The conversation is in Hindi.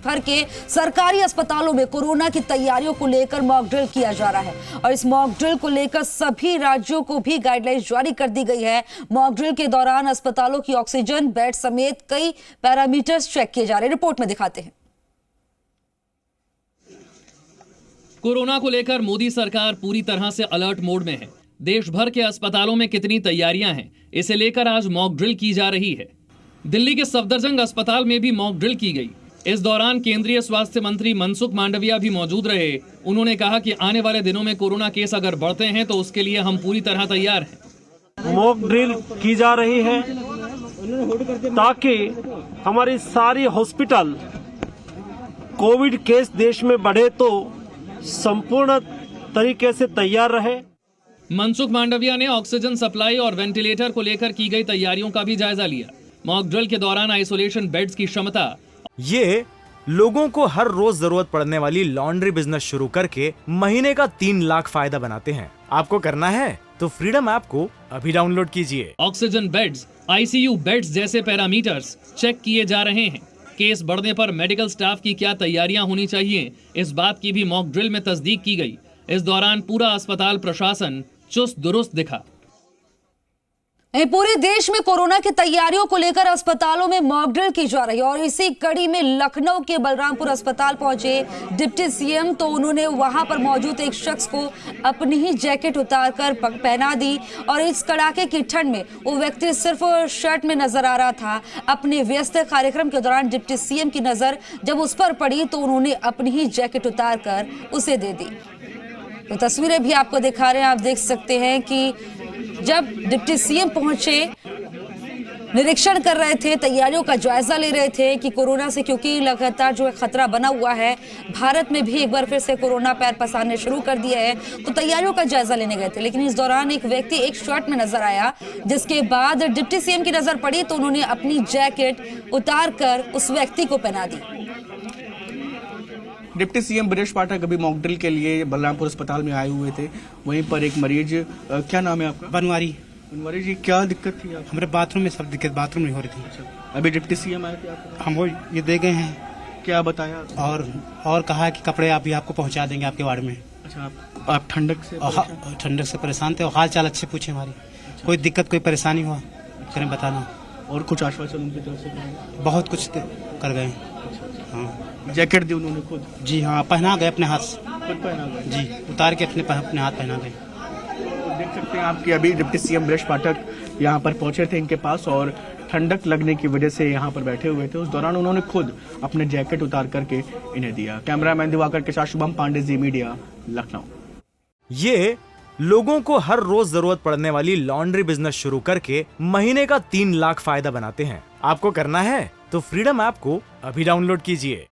भर के सरकारी अस्पतालों में कोरोना की तैयारियों को लेकर मॉक ड्रिल किया जा रहा है और इस मॉक ड्रिल को लेकर सभी राज्यों को भी गाइडलाइंस जारी कर दी गई है। मॉक ड्रिल के दौरान अस्पतालों की ऑक्सीजन, बेड समेत कई पैरामीटर्स चेक किए जा रहे हैं। रिपोर्ट में दिखाते हैं। कोरोना को लेकर मोदी सरकार पूरी तरह से अलर्ट मोड में है। देश भर के अस्पतालों में कितनी तैयारियां हैं, इसे लेकर आज मॉक ड्रिल की जा रही है। दिल्ली के सफदरजंग अस्पताल में भी मॉक ड्रिल की गई। इस दौरान केंद्रीय स्वास्थ्य मंत्री मनसुख मांडविया भी मौजूद रहे। उन्होंने कहा कि आने वाले दिनों में कोरोना केस अगर बढ़ते हैं तो उसके लिए हम पूरी तरह तैयार हैं। मॉक ड्रिल की जा रही है ताकि हमारी सारी हॉस्पिटल कोविड केस देश में बढ़े तो संपूर्ण तरीके से तैयार रहे। मनसुख मांडविया ने ऑक्सीजन सप्लाई और वेंटिलेटर को लेकर की गई तैयारियों का भी जायजा लिया। मॉक ड्रिल के दौरान आइसोलेशन बेड्स की क्षमता, ये लोगों को हर रोज जरूरत पड़ने वाली लॉन्ड्री बिजनेस शुरू करके महीने का 3 लाख फायदा बनाते हैं। आपको करना है तो फ्रीडम ऐप को अभी डाउनलोड कीजिए। ऑक्सीजन बेड्स, आईसीयू बेड्स जैसे पैरामीटर्स चेक किए जा रहे हैं। केस बढ़ने पर मेडिकल स्टाफ की क्या तैयारियां होनी चाहिए, इस बात की भी मॉक ड्रिल में तस्दीक की गई। इस दौरान पूरा अस्पताल प्रशासन चुस्त दुरुस्त दिखा। पूरे देश में कोरोना की तैयारियों को लेकर अस्पतालों में मॉक ड्रिल की जा रही है और इसी कड़ी में लखनऊ के बलरामपुर अस्पताल पहुंचे डिप्टी सीएम तो उन्होंने वहां पर मौजूद एक शख्स को अपनी ही जैकेट उतारकर पहना दी और इस कड़ाके की ठंड में वो व्यक्ति सिर्फ शर्ट में नजर आ रहा था। अपने व्यस्त कार्यक्रम के दौरान डिप्टी सीएम की नजर जब उस पर पड़ी तो उन्होंने अपनी ही जैकेट उतारकर उसे दे दी। तो तस्वीरें भी आपको दिखा रहे हैं। आप देख सकते हैं कि जब डिप्टी सीएम पहुंचे, निरीक्षण कर रहे थे, तैयारियों का जायजा ले रहे थे कि कोरोना से क्योंकि लगातार जो है खतरा बना हुआ है, भारत में भी एक बार फिर से कोरोना पैर पसारने शुरू कर दिया है, तो तैयारियों का जायजा लेने गए थे। लेकिन इस दौरान एक व्यक्ति एक शर्ट में नजर आया, जिसके बाद डिप्टी सीएम की नजर पड़ी तो उन्होंने अपनी जैकेट उतार कर उस व्यक्ति को पहना दी। डिप्टी सीएम ब्रजेश पाठक अभी मॉक ड्रिल के लिए बलरामपुर अस्पताल में आए हुए थे। वहीं पर एक मरीज, क्या नाम है आपका? बनवारी जी, क्या दिक्कत थी आपको? हमारे बाथरूम में सब दिक्कत बाथरूम में हो रही थी। अच्छा, अभी डिप्टी सीएम आए थे आपको? हम वो ये दे गए हैं। क्या बताया? और कहा है कि कपड़े अभी आपको पहुंचा देंगे आपके वार्ड में। अच्छा, आप ठंडक से परेशान थे और हाल चाल अच्छे पूछे हमारी। अच्छा। कोई दिक्कत कोई परेशानी हुआ करें बताना। और कुछ आश्वासन उनकी तरफ से? बहुत कुछ कर गए। हाँ, जैकेट दी उन्होंने खुद? जी हाँ, पहना गए अपने हाथ से। खुद पहना गए? जी, उतार के अपने हाथ पहना गए। तो देख सकते हैं आप कि अभी डिप्टी सीएम ब्रजेश पाठक यहाँ पर पहुंचे थे इनके पास और ठंडक लगने की वजह से यहाँ पर बैठे हुए थे। उस दौरान उन्होंने खुद अपने जैकेट उतार करके इन्हें दिया। कैमरामैन दिवाकर के साथ शुभम पांडे, जी मीडिया, लखनऊ। ये लोगों को हर रोज जरूरत पड़ने वाली लॉन्ड्री बिजनेस शुरू करके महीने का 3 लाख फायदा बनाते हैं। आपको करना है तो फ्रीडम ऐप को अभी डाउनलोड कीजिए।